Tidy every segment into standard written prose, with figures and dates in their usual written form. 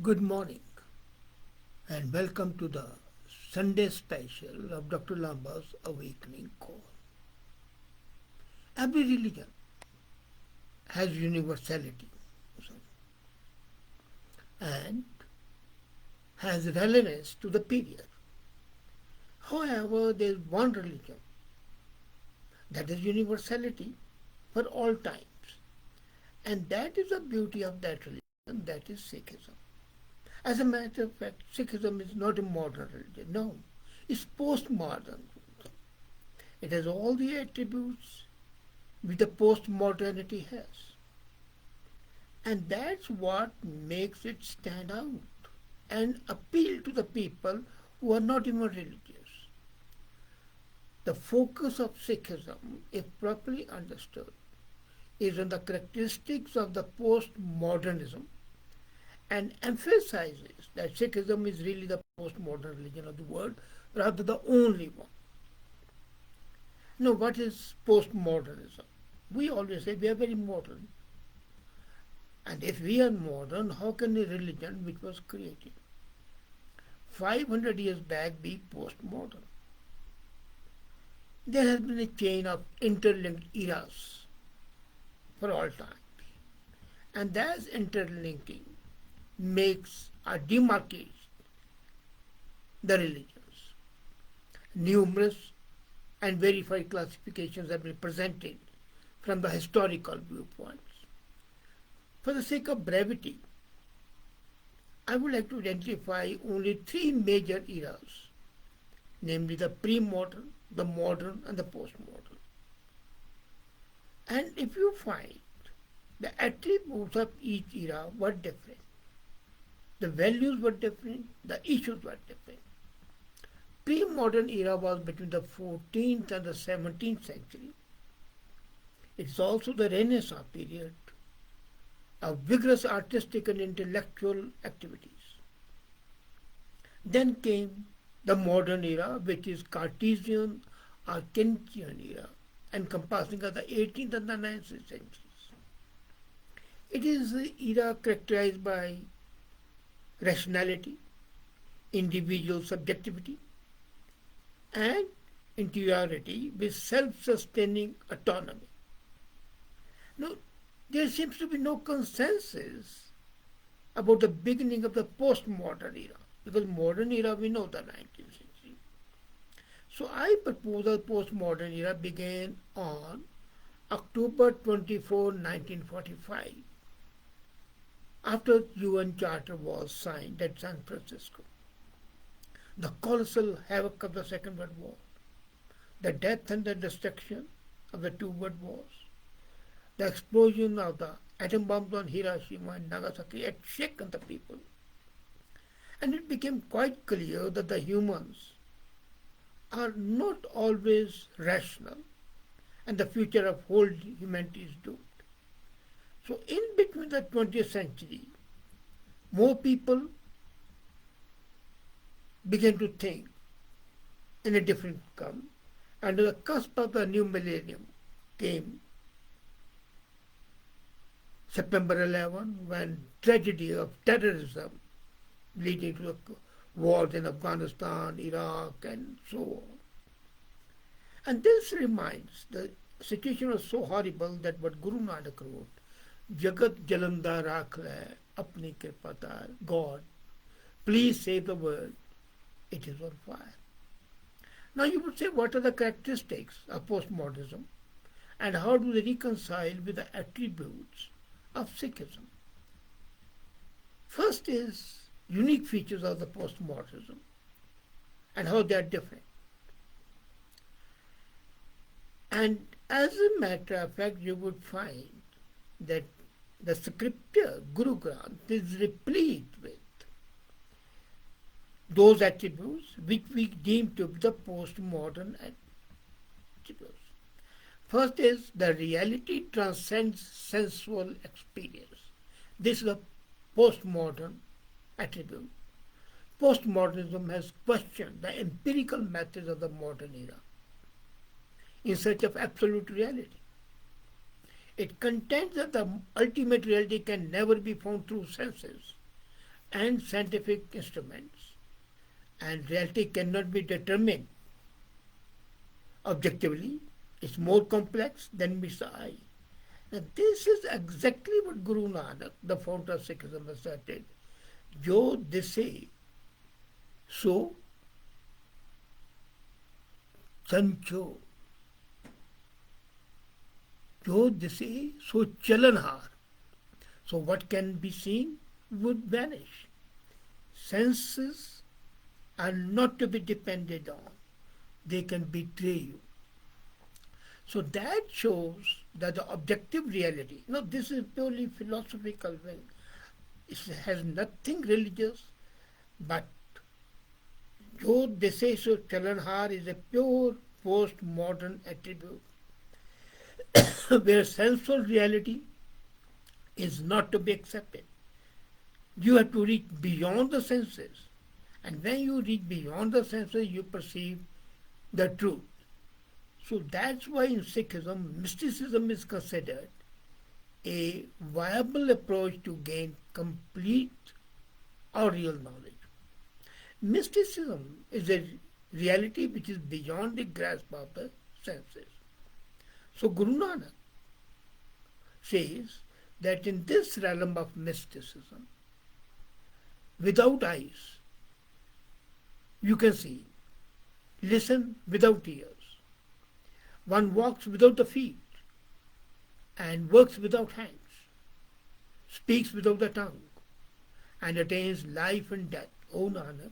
Good morning and welcome to the Sunday special of Dr. Lamba's Awakening Call. Every religion has universality and has relevance to the period. However, there is one religion that is universality for all times, and that is the beauty of that religion, that is Sikhism. As a matter of fact, Sikhism is not a modern religion, no, it's postmodern. It has all the attributes which the postmodernity has. And that's what makes it stand out and appeal to the people who are not even religious. The focus of Sikhism, if properly understood, is on the characteristics of the postmodernism and emphasizes that Sikhism is really the postmodern religion of the world, rather the only one. Now, what is postmodernism? We always say we are very modern. And if we are modern, how can a religion which was created 500 years back be postmodern? There has been a chain of interlinked eras for all time. And that interlinking makes or demarcates the religions. Numerous and verified classifications have been presented from the historical viewpoints. For the sake of brevity, I would like to identify only three major eras, namely the pre-modern, the modern, and the post-modern. And if you find the attributes of each era were different, the values were different, the issues were different. Pre-modern era was between the 14th and the 17th century. It's also the Renaissance period of vigorous artistic and intellectual activities. Then came the modern era, which is Cartesian or Kantian era, encompassing of the 18th and the 19th centuries. It is the era characterized by rationality, individual subjectivity, and interiority with self-sustaining autonomy. Now, there seems to be no consensus about the beginning of the postmodern era, because modern era we know the 19th century. So I propose the postmodern era began on October 24, 1945, after UN Charter was signed at San Francisco. The colossal havoc of the Second World War, the death and the destruction of the two world wars, the explosion of the atom bombs on Hiroshima and Nagasaki had shaken the people. And it became quite clear that the humans are not always rational and the future of whole humanity is doomed. So in between the 20th century, more people began to think in a different term. And the cusp of the new millennium came September 11, when tragedy of terrorism leading to the wars in Afghanistan, Iraq, and so on. And this reminds, the situation was so horrible that what Guru Nanak wrote, Jagat Jalanda Rakh Hai, Apni Kirpatar, God, please save the world, it is on fire. Now you would say, what are the characteristics of postmodernism and how do they reconcile with the attributes of Sikhism? First is unique features of the postmodernism and how they are different. And as a matter of fact, you would find that the scripture, Guru Granth, is replete with those attributes which we deem to be the postmodern attributes. First is the reality transcends sensual experience. This is a postmodern attribute. Postmodernism has questioned the empirical methods of the modern era in search of absolute reality. It contends that the ultimate reality can never be found through senses, and scientific instruments, and reality cannot be determined objectively. It's more complex than meets the eye. Now, this is exactly what Guru Nanak, the founder of Sikhism, asserted. जो दिसे सो संचो, जो दिसे so chalanhar. So what can be seen would vanish. Senses are not to be depended on. They can betray you. So that shows that the objective reality, this is purely philosophical thing. It has nothing religious, but jo dise so chalanhar is a pure postmodern attribute where sensual reality is not to be accepted. You have to reach beyond the senses. And when you reach beyond the senses, you perceive the truth. So that's why in Sikhism, mysticism is considered a viable approach to gain complete or real knowledge. Mysticism is a reality which is beyond the grasp of the senses. So Guru Nanak says that in this realm of mysticism, without eyes, you can see, listen without ears. One walks without the feet and works without hands, speaks without the tongue, and attains life and death. O Nanak,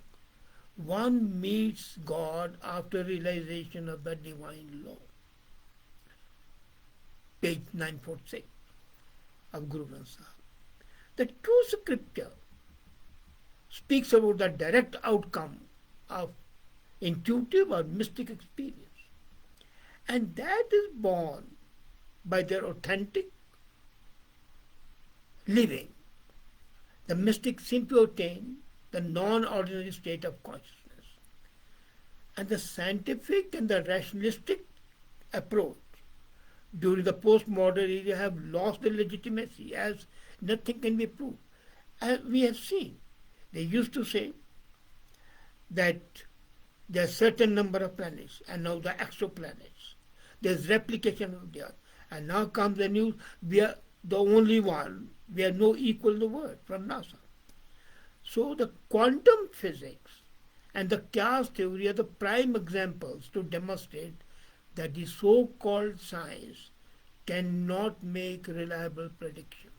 one meets God after realization of the divine law. Page 946 of Guru Granth Sahib. The true scripture speaks about the direct outcome of intuitive or mystic experience, and that is born by their authentic living. The mystic seem to attain the non-ordinary state of consciousness, and the scientific and the rationalistic approach during the postmodern era have lost their legitimacy as nothing can be proved. As we have seen, they used to say that there are certain number of planets and now the exoplanets. There's replication of the earth. And now comes the news, we are the only one, we are no equal in the world from NASA. So the quantum physics and the chaos theory are the prime examples to demonstrate that the so-called science cannot make reliable predictions.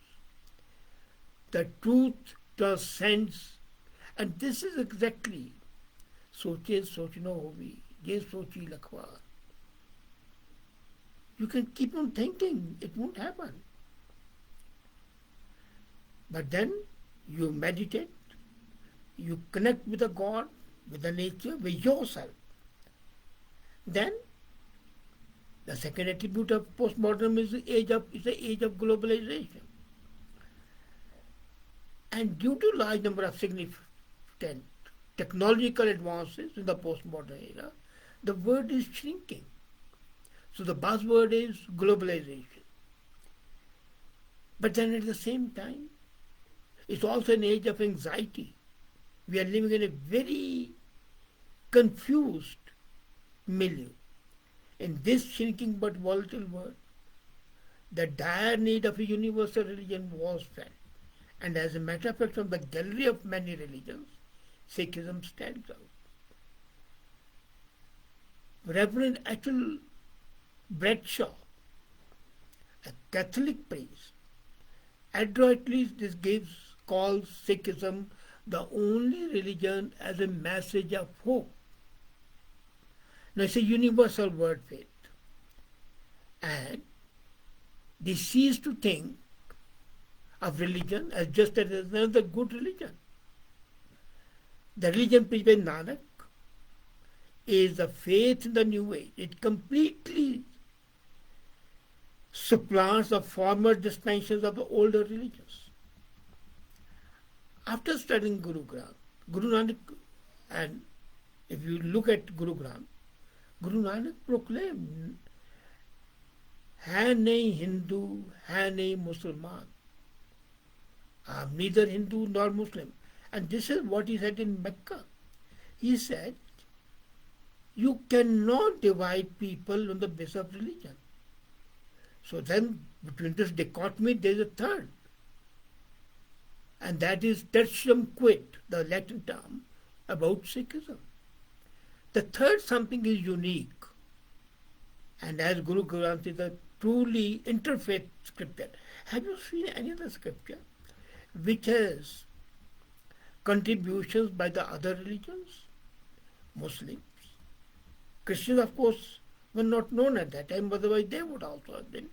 The truth transcends, and this is exactly soche sochno hovi, ye sochi lakhwa. You can keep on thinking, it won't happen. But then you meditate, you connect with the God, with the nature, with yourself. Then the second attribute of postmodernism is the age of globalization. And due to large number of significant technological advances in the postmodern era, the world is shrinking. So the buzzword is globalization. But then at the same time, it's also an age of anxiety. We are living in a very confused milieu. In this shrinking but volatile world, the dire need of a universal religion was felt. And as a matter of fact, from the gallery of many religions, Sikhism stands out. Reverend Atul Bradshaw, a Catholic priest, adroitly calls Sikhism the only religion as a message of hope. Now it's a universal word faith. And they cease to think of religion as just another good religion. The religion preached by Nanak is the faith in the new age. It completely supplants the former dispensations of the older religions. After studying Guru Granth, Guru Nanak, and if you look at Guru Granth, Guru Nanak proclaimed, है नहीं हिंदू, है नहीं मुसलमान. I'm neither Hindu nor Muslim. And this is what he said in Mecca. He said, you cannot divide people on the basis of religion. So then, between this dichotomy, there is a third. And that is tertium quid, the Latin term about Sikhism. The third something is unique. And as Guru Granth is a truly interfaith scripture. Have you seen any other scripture which has contributions by the other religions? Muslims. Christians, of course, were not known at that time, otherwise they would also have been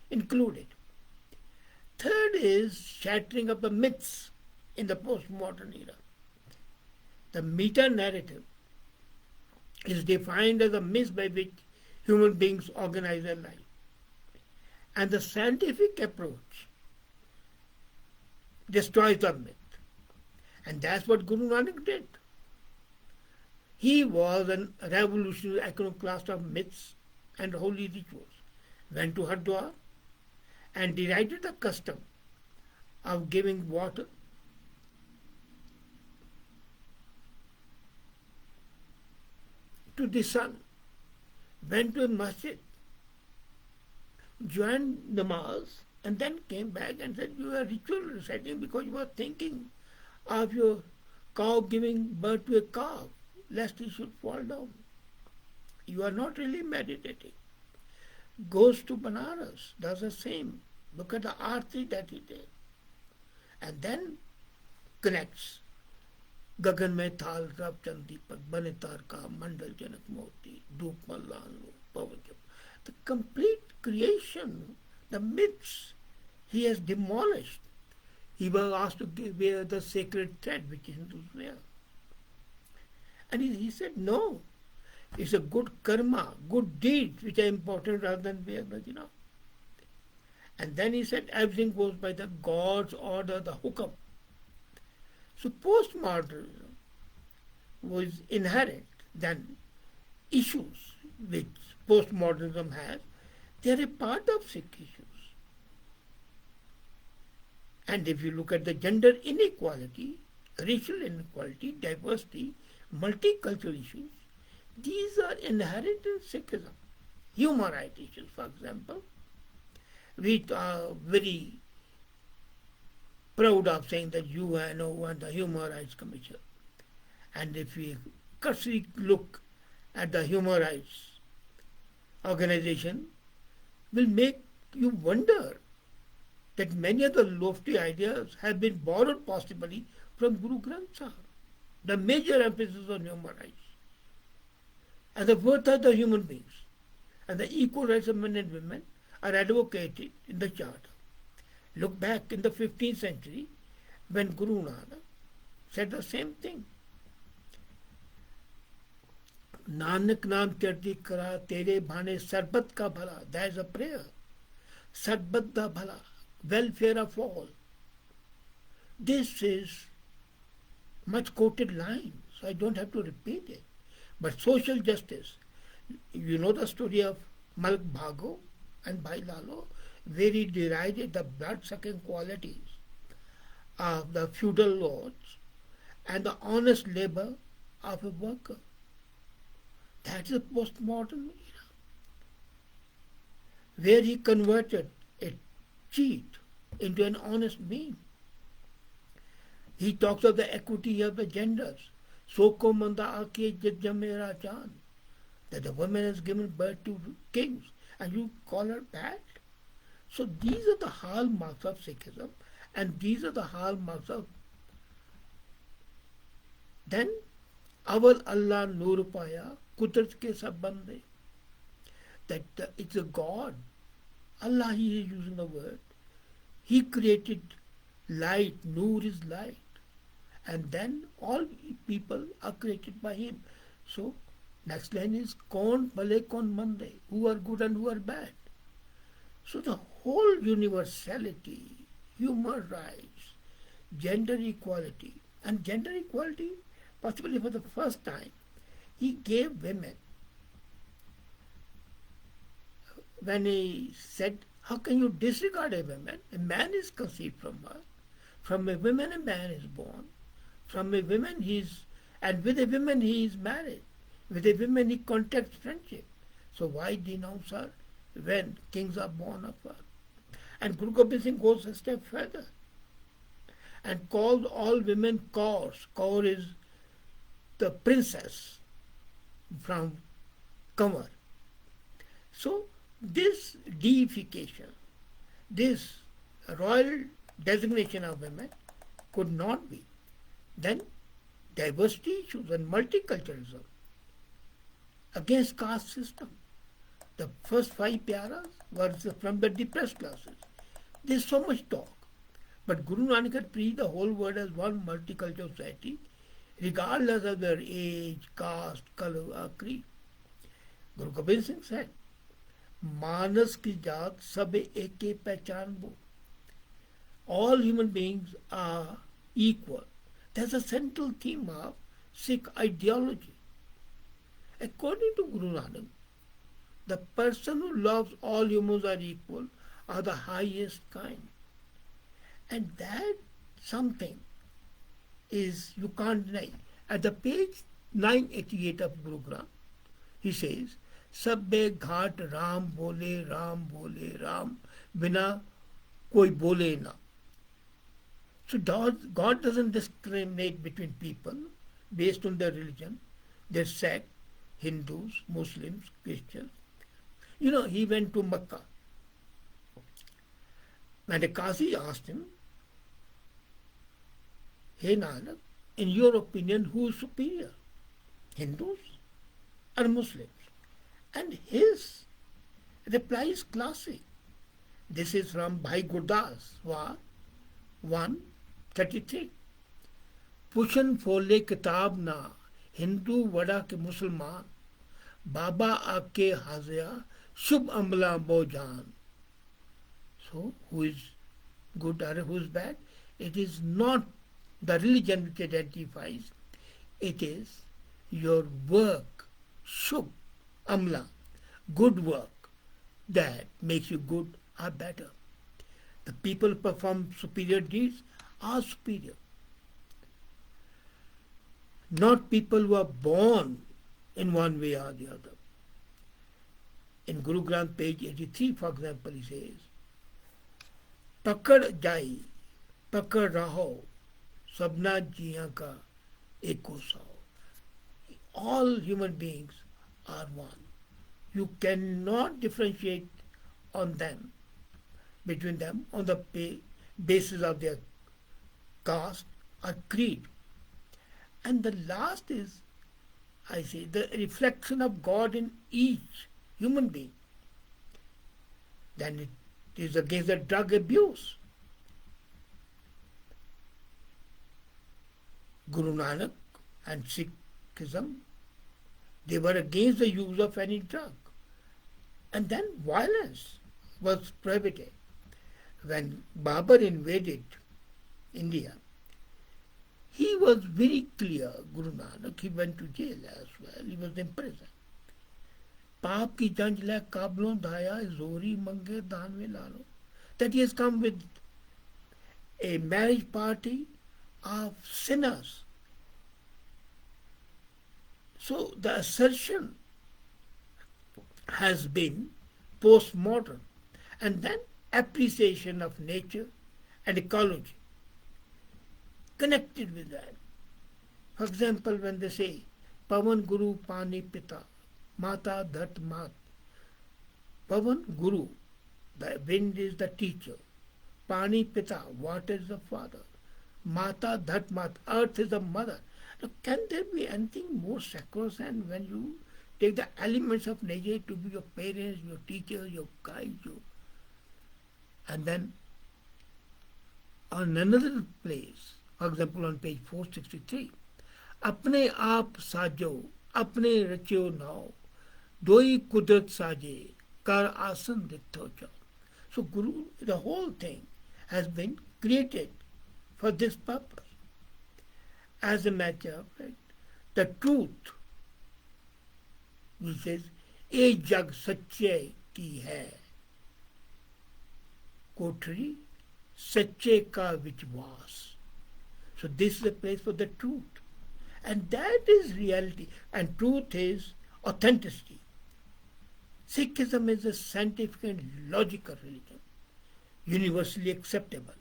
included. Third is shattering of the myths in the postmodern era. The meta-narrative is defined as a myth by which human beings organize their life. And the scientific approach destroys the myth. And that's what Guru Nanak did. He was a revolutionary iconoclast of myths and holy rituals. Went to Hardwar and derided the custom of giving water to the sun. Went to a masjid, joined namaz, and then came back and said, you are ritual reciting because you are thinking of your cow giving birth to a calf, lest he should fall down. You are not really meditating. Goes to Banaras, does the same. Look at the arti that he did. And then connects. Gagan mein thal rab chandipak bane tarka mandal janak moti dup mallanu pavajam. The complete creation, the myths, he has demolished. He was asked to wear the sacred thread which Hindus wear. And he said, no, it's a good karma, good deeds which are important rather than wear the. And then he said, everything goes by the God's order, the hukam. So postmodernism was inherent. Then issues which postmodernism has, they are a part of Sikh issues. And if you look at the gender inequality, racial inequality, diversity, multicultural issues, these are inherent in Sikhism. Human rights issues, for example, we are very proud of saying that UNO and the Human Rights Commission. And if we cursory look at the Human Rights Organization, will make you wonder that many of the lofty ideas have been borrowed possibly from Guru Granth Sahib. The major emphasis on human rights and the worth of the human beings and the equal rights of men and women are advocated in the Charter. Look back in the 15th century when Guru Nanak said the same thing. Nanak naam chardi kara tere bhane sarbat ka bhala. That is a prayer. Sarbat da bhala. Welfare of all. This is much quoted line, so I don't have to repeat it. But social justice, you know the story of Malk Bhago and Bhai Lalo, where he derided the blood-sucking qualities of the feudal lords and the honest labor of a worker. That is a postmodern era, where he converted a cheat into an honest being. He talks of the equity of the genders. Soko manda aake jamera chan. That the woman has given birth to kings and you call her bad. So these are the hallmarks of Sikhism and these are the hallmarks of. Then, Aval Allah Nur Paya, Kudrat ke sab bande. That it's a God. Allah, he is using the word. He created light, Nur is light. And then all people are created by him. So, next line is Kaun bhale kaun mande, who are good and who are bad. So the whole universality, human rights, gender equality, and gender equality, possibly for the first time, he gave women. When he said, how can you disregard a woman? A man is conceived from her. From a woman a man is born. From a woman and with a woman he is married. With a woman he contracts friendship. So why denounce her when kings are born of her? And Guru Gobind Singh goes a step further and calls all women Kaurs. Kaur is the princess from Kanwar. So this deification, this royal designation of women could not be. Then diversity issues and multiculturalism against caste system. The first 5 paras were from the depressed classes. There's so much talk. But Guru Nanak had preached the whole world as one multicultural society, regardless of their age, caste, color, or creed. Guru Gobind Singh said, Manas ki jaat sab eke pehchan bo. All human beings are equal. That's a central theme of Sikh ideology. According to Guru Nanak, the person who loves all humans are equal are the highest kind. And that something is, you can't deny. At the page 988 of Guru Granth, he says, Sabbe ghat Ram bole, Ram, bina koi bole na. So God doesn't discriminate between people based on their religion, their sect, Hindus, Muslims, Christians. He went to Mecca. When the Qazi asked him, Hey Nanak, in your opinion, who is superior? Hindus or Muslims? And his reply is classic. This is from Bhai Gurdas, 133. Pushan fole kitab na, Hindu vada ke Musalman, Baba aake hazya, Shubh amla bojan. So, who is good or who is bad? It is not the religion which identifies. It is your work, Shubh amla, good work, that makes you good or better. The people who perform superior deeds are superior. Not people who are born in one way or the other. In Guru Granth, page 83, for example, he says, Pakad jai, pakad raho, sabna jiyan ka eko sao. All human beings are one. You cannot differentiate between them on the basis of their caste or creed. And the last is, I say, the reflection of God in each human being. Then it is against the drug abuse. Guru Nanak and Sikhism, they were against the use of any drug. And then violence was prohibited. When Babur invaded India, he was very clear, Guru Nanak, he went to jail as well, he was in prison. Paap ki janj le kablon dhaya zori mange daan mein lalo. That he has come with a marriage party of sinners. So the assertion has been postmodern, and then appreciation of nature and ecology connected with that. For example, when they say, Pavan Guru Pani Pita, Mata Dhat Mat. Pavan Guru, the wind is the teacher. Pani Pita, water is the father. Mata Dhat Mat, earth is the mother. Now, can there be anything more sacrosanct when you take the elements of nature to be your parents, your teachers, your guides, and then on another place, for example on page 463, अपने आप साजो अपने रचो नाओ दोई कुदरत साजे कर आसन दिखो जाओ. So Guru, the whole thing has been created for this purpose. As a matter of fact, the truth, which says, ये जग सच्चे की है, कोठरी सच्चे का विश्वास. So this is a place for the truth. And that is reality. And truth is authenticity. Sikhism is a scientific and logical religion, universally acceptable.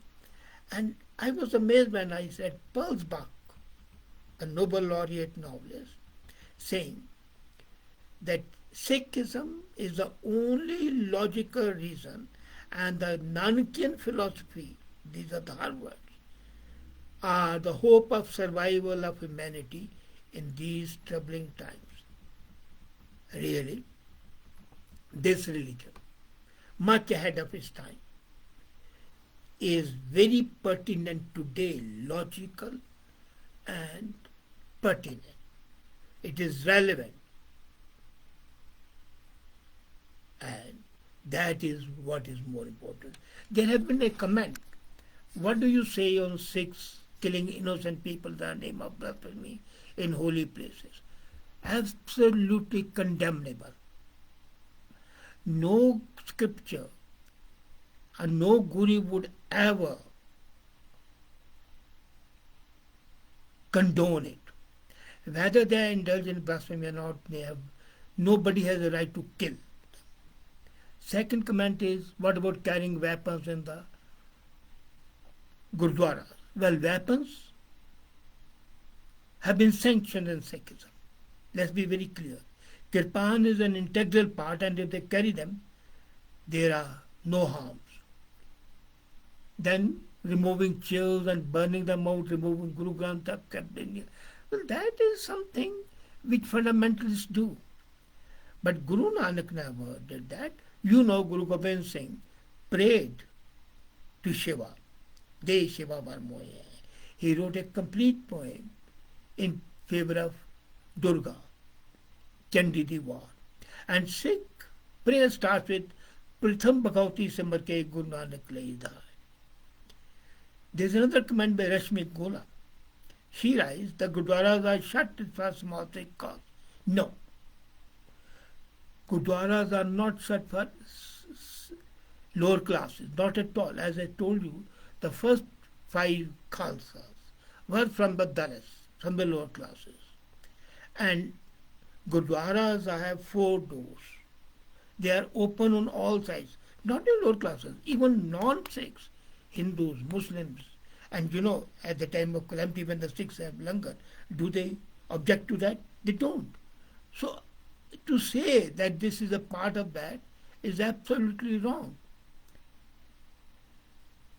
And I was amazed when I said Pearls Bach, a Nobel laureate novelist, saying that Sikhism is the only logical reason and the Naнаkian philosophy, these are the hard words, are the hope of survival of humanity in these troubling times. Really, this religion, much ahead of its time, is very pertinent today, logical and pertinent. It is relevant. And that is what is more important. There has been a comment. What do you say on Sikhs killing innocent people in the name of blasphemy in holy places? Absolutely condemnable. No scripture and no guru would ever condone it. Whether they are indulged in blasphemy or not, nobody has a right to kill. Second comment is, what about carrying weapons in the Gurdwaras? Well, weapons have been sanctioned in Sikhism. Let's be very clear. Kirpan is an integral part, and if they carry them, there are no harms. Then removing chairs and burning them out, removing Guru Granth Sahib, kept in here. Well, that is something which fundamentalists do. But Guru Nanak never did that. You know, Guru Gobind Singh prayed to Shiva. De Shiva Varmoye. He wrote a complete poem in favor of Durga, Chandi di war. And Sikh prayer starts with Pritham Bhagavati Simar ke Guru Nanak lai dhai. There's another comment by Rashmi Gola. She writes, the Gurdwaras are shut for small Sikh cause. No. Gurdwaras are not shut for lower classes, not at all. As I told you, the first 5 Khalsas were from the Dalis, from the lower classes. And Gurdwaras have 4 doors. They are open on all sides, not in lower classes, even non-Sikhs, Hindus, Muslims. And you know, at the time of calamity when the Sikhs have langar, do they object to that? They don't. So to say that this is a part of that is absolutely wrong.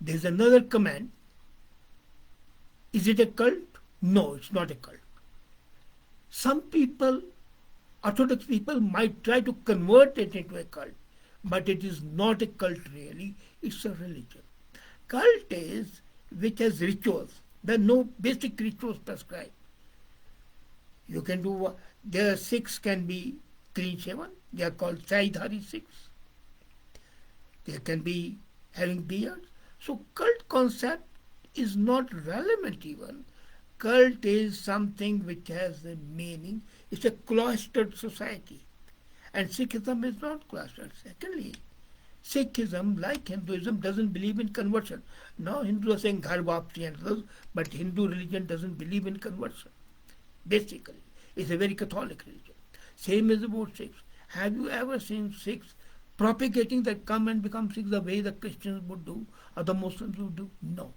There's another comment. Is it a cult? No, it's not a cult. Some people, Orthodox people, might try to convert it into a cult, but it is not a cult really, it's a religion. Cult is which has rituals. There are no basic rituals prescribed. You can do, their Sikhs can be clean shaven, they are called Saidhari Sikhs. They can be having beards. So cult concept is not relevant even. Cult is something which has a meaning. It's a cloistered society. And Sikhism is not cloistered. Secondly, Sikhism, like Hinduism, doesn't believe in conversion. Now Hindus are saying Ghar Vapsi and others, but Hindu religion doesn't believe in conversion. Basically, it's a very Catholic religion. Same is about Sikhs. Have you ever seen Sikhs propagating that come and become Sikhs the way the Christians would do or the Muslims would do? No.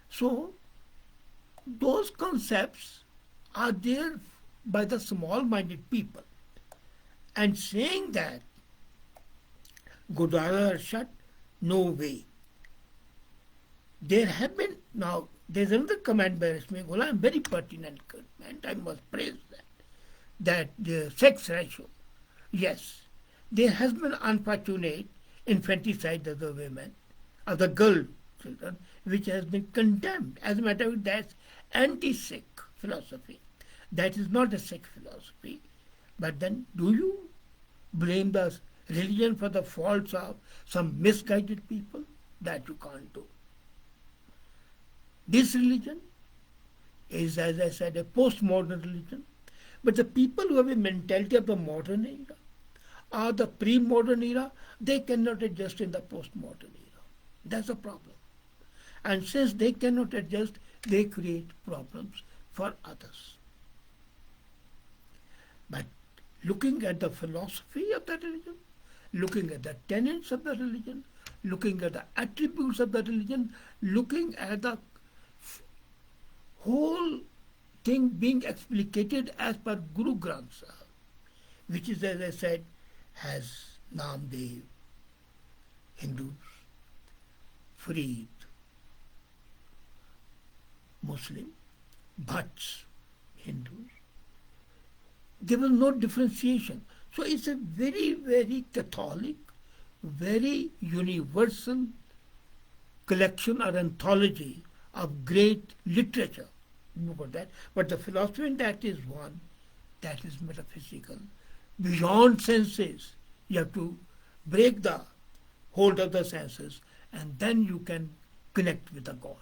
So, those concepts are there by the small-minded people. And saying that Gurdwara are shut, no way. There have been, now, there's another comment by Rashmi Gola, a very pertinent comment, I must praise that the sex ratio, yes, there has been unfortunate infanticide of the women, of the girl children, which has been condemned. As a matter of fact, that's anti-Sikh philosophy. That is not a Sikh philosophy. But then, do you blame the religion for the faults of some misguided people? That you can't do. This religion is, as I said, a postmodern religion. But the people who have a mentality of the modern era or the pre-modern era, they cannot adjust in the postmodern era. That's the problem. And since they cannot adjust, they create problems for others. But looking at the philosophy of the religion, looking at the tenets of the religion, looking at the attributes of the religion, looking at the whole thing being explicated as per Guru Granth Sahib, which is, as I said, has Namdev, Hindus, Farid, Muslim, Bhatts, Hindus. There was no differentiation. So it's a very, very Catholic, very universal collection or anthology of great literature. Remember that. But the philosophy in that is one that is metaphysical, beyond senses. You have to break the hold of the senses, and then you can connect with the God.